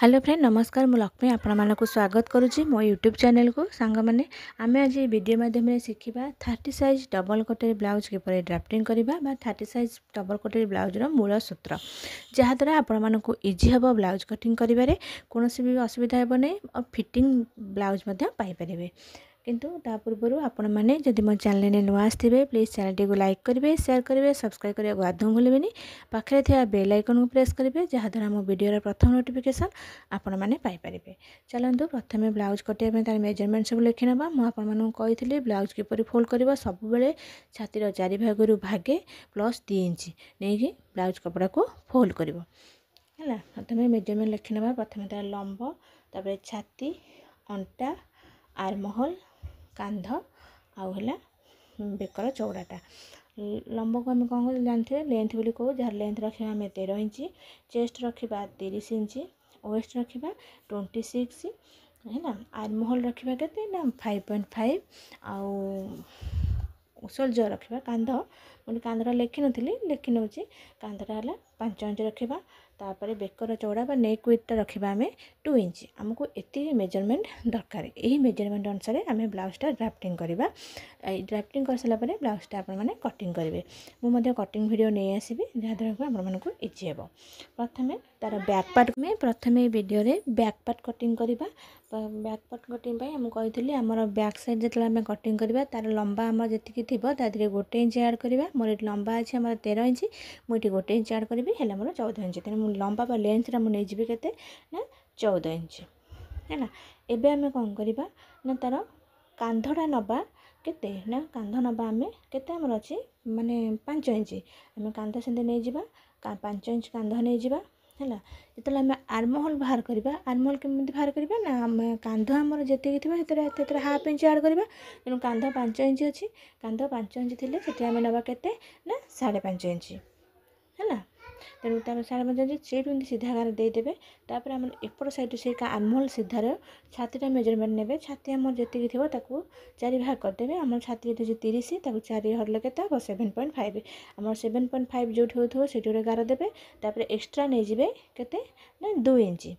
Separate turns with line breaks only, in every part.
Hello friend नमस्कार मु लक्ष्मी आपण मानक स्वागत करुच्ची मो यूट्यूब चैनल को सांग मैंने आम आज वीडियो माध्यम शिखा 30 साइज डबल कटेड ब्लाउज किपर ड्राफ्टिंग करवा 30 साइज डबल कटेड ब्लाउजर मूल सूत्र जहाँद्वारा आपण मानक इजी हम ब्लाउज कटिंग करें कौन भी असुविधा हे नहीं और फिटिंग ब्लाउज पाइपर किंतु ता पूर्व आपण मैंने जदि मो चैनल में नुआ आसवे प्लीज चैनल टी लाइक करेंगे शेयर करेंगे सब्सक्राइब करने को आदौ भूलें पाखे थी बेल आइकन को प्रेस करेंगे जहाँद्वारा मो वीडियो प्रथम नोटिफिकेशन आपण मैंने पाइपर। चलतु प्रथम ब्लाउज कटाई तार मेजरमेंट सब लिखी ना मुझे ब्लाउज किपर फोल्ड कर सब बेले छातीर चारि भाग भागे प्लस 2 इंच नहीं ब्लाउज कपड़ा को फोल्ड कर प्रथम मेजरमेंट लिखी ना प्रथम तार लंब तापर छाती अंटा आर्महोल कांध आउला बेकर चौड़ाटा लंब को आम कौन जानते लेंथ बोली कहूँ जार लेंथ रखा आम 13 इंच चेस्ट रखा 30 इंच वेस्ट रखा 26 है ना आर्महोल रखा के 5.5 आउ सोल्जर रखा कांध मुझे कांधटा लिखी नी लिखी नौ कांधटा है 5 इंच रखा तापर बेकर चौड़ा बा नेक विड्थ रखा आम 2 इंच आमको एति मेजरमेंट दरकार यही मेजरमेंट अनुसार आम ब्लाउजटा ड्राफ्टिंग करवा ड्राफ्टिंग कर सारा ब्लाउजटा आपने कटिंग करेंगे मुझे कटिंग वीडियो नहीं आसबि जहाँद्वारा आपको इजी हे प्रथम तार बैक पार्ट में प्रथम वीडियो रे बैक पार्ट कटिंग करवा बैक पार्ट कटिंग आम कही आमर बैक साइड जो आम कटिंग करवा तार लंबा आम जी थी तादे 1 इंच ऐड करवा मोर ये लंबा अच्छे आम 13 इंच मुझे 1 इंच ऐड करी है मोर 14 इंच तेनाली लंबा बा लेंथटा मुझे के 14 इंच है ना एबे आम कौन करवा ना तार कांधटा नबा केते ना कांध नबा आम केते आमर अच्छी माने 5 इंच आम कांध से नहीं जावा 5 इंच कांध नहीं जावा है जो आम आर्महोल बाहर करवा आर्महोल केमी बाहर करवा ना आम कांध आमर जी थी हाफ इंच ऐड करवा तेणु कांध 5 इंच अच्छी कांध 5 इंच थी से आम नवा के ना 5.5 इंच है तेणु तार 5.5 इंच से सीधा गार देदेवे तापर आम एपट साइड से आर्महोल सीधार छातीटा मेजरमेंट ने छाती आम जी थी 4 भाग करदे आम छाती 30 4 हरले के 7.5 आम 7.5 जो हो से गार देवे तापर एक्सट्रा नहीं जाए के 2 इंच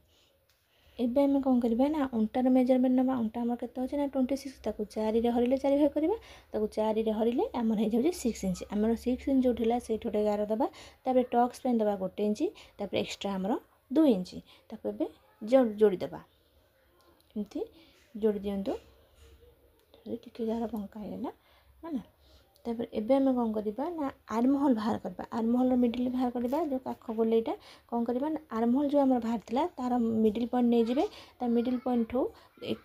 एबे आम कौन करवा ना अंटार मेजरमेंट ना अंटा आम के 26 4 हरिले 4 भाग करवा 4 हरिले आम हो जाए 6 इंच आम 6 इंच जो है से गार दबा तापर टक्स पे दबा 1 इंच तापर एक्सट्रा आमर 2 इंच तापर जोड़ीदबा एमती जोड़ी दिंतु टी गार बंका होगा है ना तापर एबे आम कौन करवा ना आर्महोल बाहर करवा आर्महोल मिडिल बाहर करवा जो काख गोलेटा कौन करवा ना आर्महोल जो आम बाहर था तार मिडिल पॉइंट नहीं जाए तार मिडिल पॉइंट हो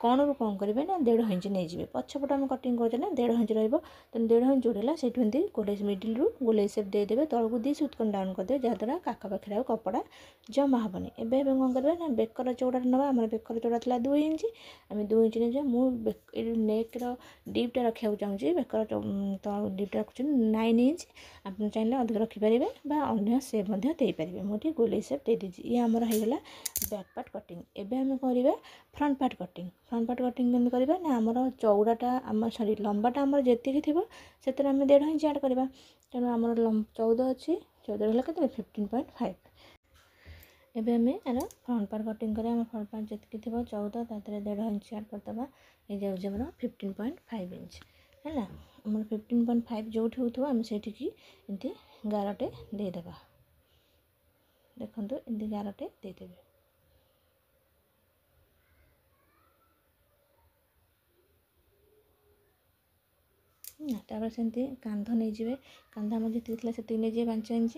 कौन रू कौन करेंगे ना 1.5 इंच नहीं जाए पछपट आम कटिंग करते ना 1.5 इंच रही तेनाली 1.5 इंच जोड़ेला से गोले मिडिल रू गोले सेप देदेवे तलू 2 सुतकन डाउन करदे जहाँद्वारा काख पाखे कपड़ा जमा हेनी एबे कौन करवा ना बेकर चौड़ा ना आम बेकर चौड़ा था 2 इंच आम 2 इंच नहीं मुझे नेक्र डीपटा रखा चाहिए बेकर डीपटा रखुच्छे 9 इंच आप चाहिए अधिक रखिपारे अन्य सेप देपारे मुझे गोले सेप दे दीजिए ये आमर होगा बैक पार्ट कटिंग एबे आम करवा फ्रंट पार्ट कटिंग केमती करवा ना आमर चौड़ाटा आम सॉरी लंबाटा आमर जी थी से 1.5 इंच ऐड करवा तेणु आमर 14 अच्छी 14 है के 15.5 एबे आम यार फ्रंट पार्ट कटिंग करें आम फ्रंट पार्ट जी थी 14 तादे 1.5 इंच ऐड करदे ये जाऊँगी आमर 15.5 इंच है आम 15.5 जो होम से एमती गारटे देदेबा देखो एमती गारटे देदेवे तापर से कांध नहीं जाए कांध आम जी से नहीं जाए 5 इंच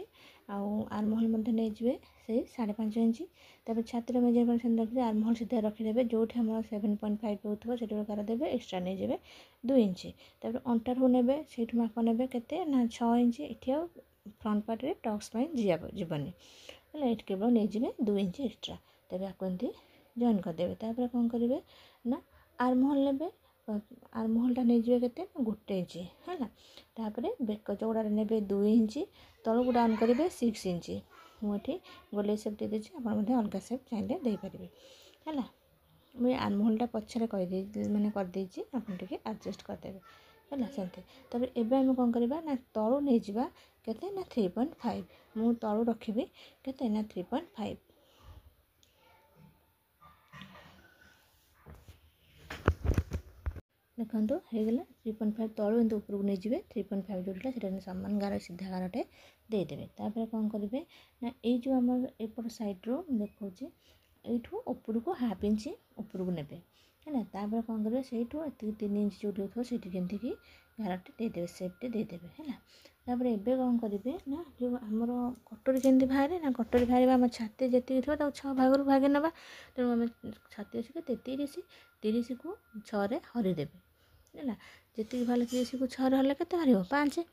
आर्महोल नहीं जाए से 5.5 इंच तापर छातीर मेजरमेंट से रखिए आर्महोल सीधा रखिदेवे जो आम 7.5 हो से गार देवे एक्सट्रा नहीं जाए 2 इंच तापर अंटार ने से माप ने के 6 इंच ये फ्रंट पार्ट रे टक्स जीवनी है केवल नहीं जाए 2 इंच एक्सट्रा तेज आपको एमती जॉइन करदे तापर कौन करेंगे ना आर्महोल ने आर्महोलटा नहीं जाए के 1 इंच है तापर बेक चौड़ा ने 2 इंच तलू डाउन करेंगे 6 इंच मुझे गोले सेप दे दीजिए आप अलग सेप चाहिए देपारे है मुझे आर्महोलटा पछरे कहीदे मैंने करदे आप एडजस्ट करदेवे है से एबे आम कौन करवा ना तलू नहीं जावा के 3.5 मु तलू रखी के 3.5 ଦେଖନ୍ତୁ ହେଇଗଲା 3.5 ତଳୁ ଏମିତି ଉପରକୁ ନେଇଯିବେ 3.5 ଯୋଉଟା ସେଟା ସମାନ ଗାର ସିଧା ଗାରଟେ ଦେଇଦେବେ। ତାପରେ କ'ଣ କରିବେ ନା ଏଇ ଯେଉଁ ଆମର ଏପଟ ସାଇଡ଼୍ରୁ ଦେଖାଉଛି ଏଇଠୁ ଉପରକୁ ହାଫ୍ ଇଞ୍ଚ ଉପରକୁ ନେବେ ହେଲା। ତାପରେ କ'ଣ କରିବେ ସେଇଠୁ ଏତିକି 3 ଇଞ୍ଚ ଯୋଉଠି ଥିବ ସେଇଠି କେମିତିକି ଗାରଟେ ଦେଇଦେବେ ସେପ୍ଟେ ଦେଇଦେବେ ହେଲା। ତାପରେ ଏବେ କ'ଣ କରିବେ ନା ଯେଉଁ ଆମର କଟୋରୀ କେମିତି ବାହାରେ ନା କଟୋରୀ ବାହାରିବା ଆମ ଛାତି ଯେତିକି ଥିବ ତାକୁ 6 ଭାଗରୁ ଭାଗେ ନେବା। ତେଣୁ ଆମେ ଛାତି ଅଛି କେତେ 30କୁ 6ରେ ହରିଦେବେ ହେଲା। ଯେତିକି ଭଲ 30କୁ 6ରେ ହରିଲେ କେତେ ବାହାରିବ 5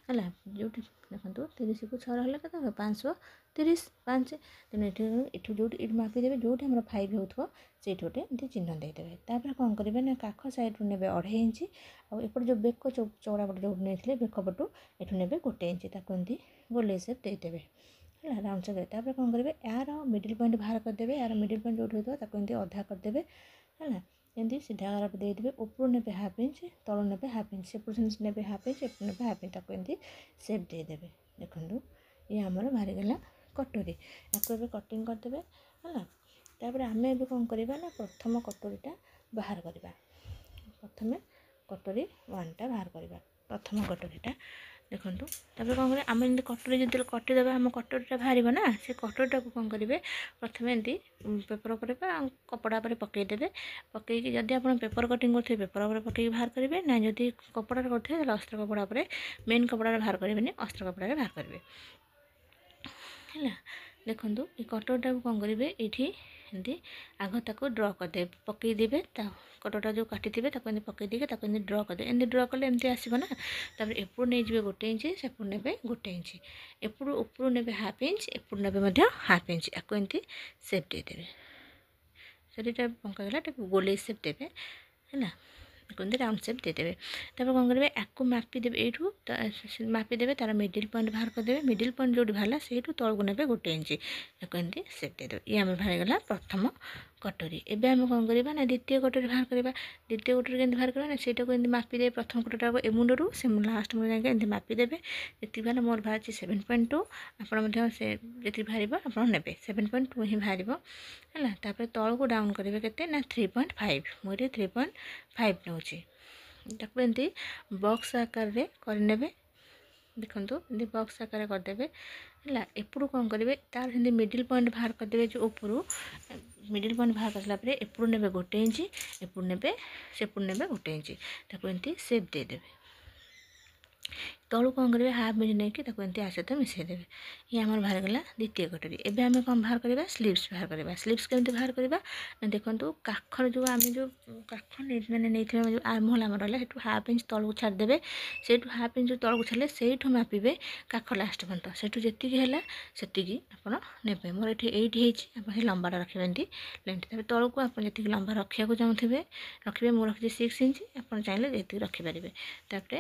ହେଲା। ଯୋଉଠି ଦେଖନ୍ତୁ 30କୁ 6ରେ ହରିଲେ କେତେ ହେବ 530 5। ତେଣୁ ଏଠୁ ଯୋଉଠି ଏଠି ମାପିଦେବେ ଯୋଉଠି ଆମର 5 ହେଉଥିବ ସେଇଠି ଗୋଟେ ଏମିତି ଚିହ୍ନ ଦେଇଦେବେ। ତାପରେ କ'ଣ କରିବେ ନା କାଖ ସାଇଡ଼୍ରୁ ନେବେ 2.5 ଇଞ୍ଚ ଆଉ ଏପଟେ ଯେଉଁ ବେକ ଚଉଡ଼ା ପଟେ ଯୋଉଠି ନେଇଥିଲେ ବେକ ପଟୁ ଏଠୁ ନେବେ 1 ଇଞ୍ଚ ତାକୁ ଏମିତି ଗୋଲେଇ ସେପ୍ ଦେଇଦେବେ ହେଲା ରାଉଣ୍ଡ ସେପ୍ ଦେବେ। ତାପରେ କ'ଣ କରିବେ ଏହାର ମିଡ଼ିଲ୍ ପଏଣ୍ଟ ବାହାର କରିଦେବେ। ଏହାର ମିଡ଼ିଲ୍ ପଏଣ୍ଟ ଯୋଉଠି ହେଉଥିବ ତାକୁ ଏମିତି ଅଧା କରିଦେବେ ହେଲା। ଏମିତି ସିଧା ଗାର ଦେଇଦେବେ। ଉପରୁ ନେବେ ହାଫ୍ ଇଞ୍ଚ ତଳୁ ନେବେ ହାଫ୍ ଇଞ୍ଚ ସେପଟୁ ସେମିତି ନେବେ ହାଫ୍ ଇଞ୍ଚ ଏପଟୁ ନେବେ ହାଫ୍ ଇଞ୍ଚ ତାକୁ ଏମିତି ସେପ୍ ଦେଇଦେବେ। ଦେଖନ୍ତୁ ଇଏ ଆମର ବାହାରିଗଲା କଟୋରୀ। ୟାକୁ ଏବେ କଟିଂ କରିଦେବେ ହେଲା। ତାପରେ ଆମେ ଏବେ କ'ଣ କରିବା ନା ପ୍ରଥମ କଟୋରୀଟା ବାହାର କରିବା। ପ୍ରଥମେ କଟୋରୀ 1ଟା ବାହାର କରିବା ପ୍ରଥମ କଟୋରୀଟା ଦେଖନ୍ତୁ। ତାପରେ କ'ଣ କରିବା ଆମେ ଏମିତି କଟୋରୀ ଯେତେବେଳେ କଟିଦେବା ଆମ କଟୋରୀଟା ବାହାରିବ ନା ସେ କଟୋରୀଟାକୁ କ'ଣ କରିବେ ପ୍ରଥମେ ଏମିତି ପେପର୍ ଉପରେ ବା କପଡ଼ା ଉପରେ ପକାଇଦେବେ। ପକାଇକି ଯଦି ଆପଣ ପେପର୍ କଟିଂ କରୁଥିବେ ପେପର୍ ଉପରେ ପକାଇକି ବାହାର କରିବେ ନା ଯଦି କପଡ଼ାରେ କରୁଥିବେ ତାହେଲେ ଅସ୍ତ୍ର କପଡ଼ା ଉପରେ ମେନ୍ କପଡ଼ାରେ ବାହାର କରିବେନି ଅସ୍ତ୍ର କପଡ଼ାରେ ବାହାର କରିବେ ହେଲା। ଦେଖନ୍ତୁ ଏ କଟରଟାକୁ କ'ଣ କରିବେ ଏଇଠି ଏମିତି ଆଗ ତାକୁ ଡ୍ର କରିଦେବେ ପକାଇଦେବେ ତା କଟରଟା ଯେଉଁ କାଟିଥିବେ ତାକୁ ଏମିତି ପକାଇ ଦେଇକି ତାକୁ ଏମିତି ଡ୍ର କରିଦେବେ। ଏମିତି ଡ୍ର କଲେ ଏମିତି ଆସିବ ନା। ତାପରେ ଏପଟୁ ନେଇଯିବେ 1 ଇଞ୍ଚ ସେପଟୁ ନେବେ 1 ଇଞ୍ଚ ଏପଟୁ ଉପରୁ ନେବେ ହାଫ୍ ଇଞ୍ଚ ଏପଟୁ ନେବେ ମଧ୍ୟ ହାଫ୍ ଇଞ୍ଚ ୟାକୁ ଏମିତି ସେପ୍ ଦେଇଦେବେ। ସେଟା ପକାଇଗଲା ତାକୁ ଗୋଲେଇ ସେପ୍ ଦେବେ ହେଲା। ଏମିତି ରାଉଣ୍ଡ ସେପ୍ ଦେଇଦେବେ। ତାପରେ କ'ଣ କରିବେ ୟାକୁ ମାପିଦେବେ ଏଇଠୁ ମାପିଦେବେ ତାର ମିଡ଼ିଲ୍ ପଏଣ୍ଟ ବାହାର କରିଦେବେ। ମିଡ଼ିଲ୍ ପଏଣ୍ଟ ଯୋଉଠି ବାହାରିଲା ସେଇଠୁ ତଳକୁ ନେବେ 1 ଇଞ୍ଚ ତାକୁ ଏମିତି ସେପ୍ ଦେଇଦେବେ। ଇଏ ଆମର ବାହାରିଗଲା ପ୍ରଥମ କଟୋରୀ। ଏବେ ଆମେ କ'ଣ କରିବା ନା ଦ୍ୱିତୀୟ କଟୋରୀ ବାହାର କରିବା। ଦ୍ୱିତୀୟ କଟୋରୀ କେମିତି ବାହାର କରିବା ନା ସେଇଟାକୁ ଏମିତି ମାପିଦେବେ ପ୍ରଥମ କଟୋରୀଟାକୁ ଏ ମୁଣ୍ଡରୁ ସେ ଲାଷ୍ଟ ମୁଣ୍ଡ ଯାଇକି ଏମିତି ମାପିଦେବେ। ଯେତିକି ବାହାରିଲା ମୋର ବାହାରିଛି 7.2 ଆପଣ ମଧ୍ୟ ସେ ଯେତିକି ବାହାରିବ ଆପଣ ନେବେ 7.2 ହିଁ ବାହାରିବ ହେଲା। ତାପରେ ତଳକୁ ଡାଉନ୍ କରିବେ କେତେ ନା 3.5 ମୁଁ ଏଠି 3.5 ନେଉଛି। ତାକୁ ଏମିତି ବକ୍ସ ଆକାରରେ କରିନେବେ। ଦେଖନ୍ତୁ ଏମିତି ବକ୍ସ ଆକାରରେ କରିଦେବେ ହେଲା। ଏପଟୁ କ'ଣ କରିବେ ତାର ସେମିତି ମିଡ଼ିଲ୍ ପଏଣ୍ଟ ବାହାର କରିଦେବେ ଯେଉଁ ଉପରୁ ମିଡ଼ିଲ୍ ପଏଣ୍ଟ ବାହାର କରିସାରିଲା ପରେ ଏପଟୁ ନେବେ 1 ଇଞ୍ଚ ଏପଟୁ ନେବେ ସେପଟୁ ନେବେ 1 ଇଞ୍ଚ ତାକୁ ଏମିତି ସେପ୍ ଦେଇଦେବେ। ତଳୁ କ'ଣ କରିବେ ହାଫ୍ ଇଞ୍ଚ ନେଇକି ତାକୁ ଏମିତି ଆ ସହିତ ମିଶାଇଦେବେ। ଇଏ ଆମର ବାହାରିଗଲା ଦ୍ୱିତୀୟ କଟୋରୀ। ଏବେ ଆମେ କ'ଣ ବାହାର କରିବା ସ୍ଲିଭ୍ସ ବାହାର କରିବା। ସ୍ଲିଭ୍ସ କେମିତି ବାହାର କରିବା ନା ଦେଖନ୍ତୁ କାଖର ଯେଉଁ ଆମେ ଯେଉଁ କାଖ ମାନେ ନେଇଥିବା ଯେଉଁ ଆର୍ମ ହୋଲ୍ ଆମର ରହିଲା ସେଠୁ ହାଫ୍ ଇଞ୍ଚ ତଳକୁ ଛାଡ଼ିଦେବେ। ସେଇଠୁ ହାଫ୍ ଇଞ୍ଚ ତଳକୁ ଛାଡ଼ିଲେ ସେଇଠୁ ମାପିବେ କାଖ ଲାଷ୍ଟ ପର୍ଯ୍ୟନ୍ତ ସେଇଠୁ ଯେତିକି ହେଲା ସେତିକି ଆପଣ ନେବେ। ମୋର ଏଇଠି ହେଇଛି ଆପଣ ସେ ଲମ୍ବାଟା ରଖିବେ ଏମିତି ଲେନ୍ଥ। ତାପରେ ତଳକୁ ଆପଣ ଯେତିକି ଲମ୍ବା ରଖିବାକୁ ଚାହୁଁଥିବେ ରଖିବେ। ମୁଁ ରଖିଛି 6 ଇଞ୍ଚ ଆପଣ ଚାହିଁଲେ ଯେତିକି ରଖିପାରିବେ। ତାପରେ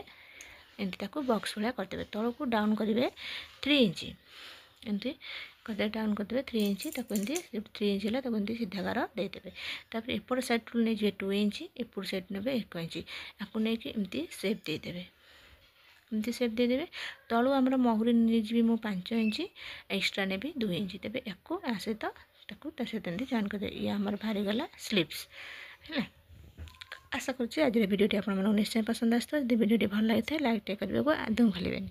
ଏମିତି ତାକୁ ବକ୍ସ ଭଳିଆ କରିଦେବେ। ତଳକୁ ଡାଉନ୍ କରିବେ 3 ଇଞ୍ଚ ଏମିତି କରିଦେବେ ଡାଉନ୍ କରିଦେବେ 3 ଇଞ୍ଚ ତାକୁ ଏମିତି 3 ଇଞ୍ଚ ହେଲା ତାକୁ ଏମିତି ସିଧା ଗାର ଦେଇଦେବେ। ତାପରେ ଏପଟ ସାଇଡ଼୍ରୁ ନେଇଯିବେ 2 ଇଞ୍ଚ ଏପଟ ସାଇଡ଼୍ ନେବେ 1 ଇଞ୍ଚ ଆକୁ ନେଇକି ଏମିତି ସେପ୍ ଦେଇଦେବେ। ଏମିତି ସେପ୍ ଦେଇଦେବେ। ତଳୁ ଆମର ମହୁରୀ ନେଇଯିବି ମୁଁ 5 ଇଞ୍ଚ ଏକ୍ସଟ୍ରା ନେବି 2 ଇଞ୍ଚ ତେବେ ୟାକୁ ଆ ସହିତ ତାକୁ ତା ସହିତ ଏମିତି ଜଏନ୍ କରିଦେବେ। ଇଏ ଆମର ବାହାରିଗଲା ସ୍ଲିଭ୍ସ ହେଲା। ଆଶା କରୁଛି ଆଜିର ଭିଡ଼ିଓଟି ଆପଣମାନଙ୍କୁ ନିଶ୍ଚୟ ପସନ୍ଦ ଆସିଥିବ। ଯଦି ଭିଡ଼ିଓଟି ଭଲ ଲାଗିଥାଏ ଲାଇକ୍ କରିବାକୁ ଆଦୌ ଭୁଲିବେନି।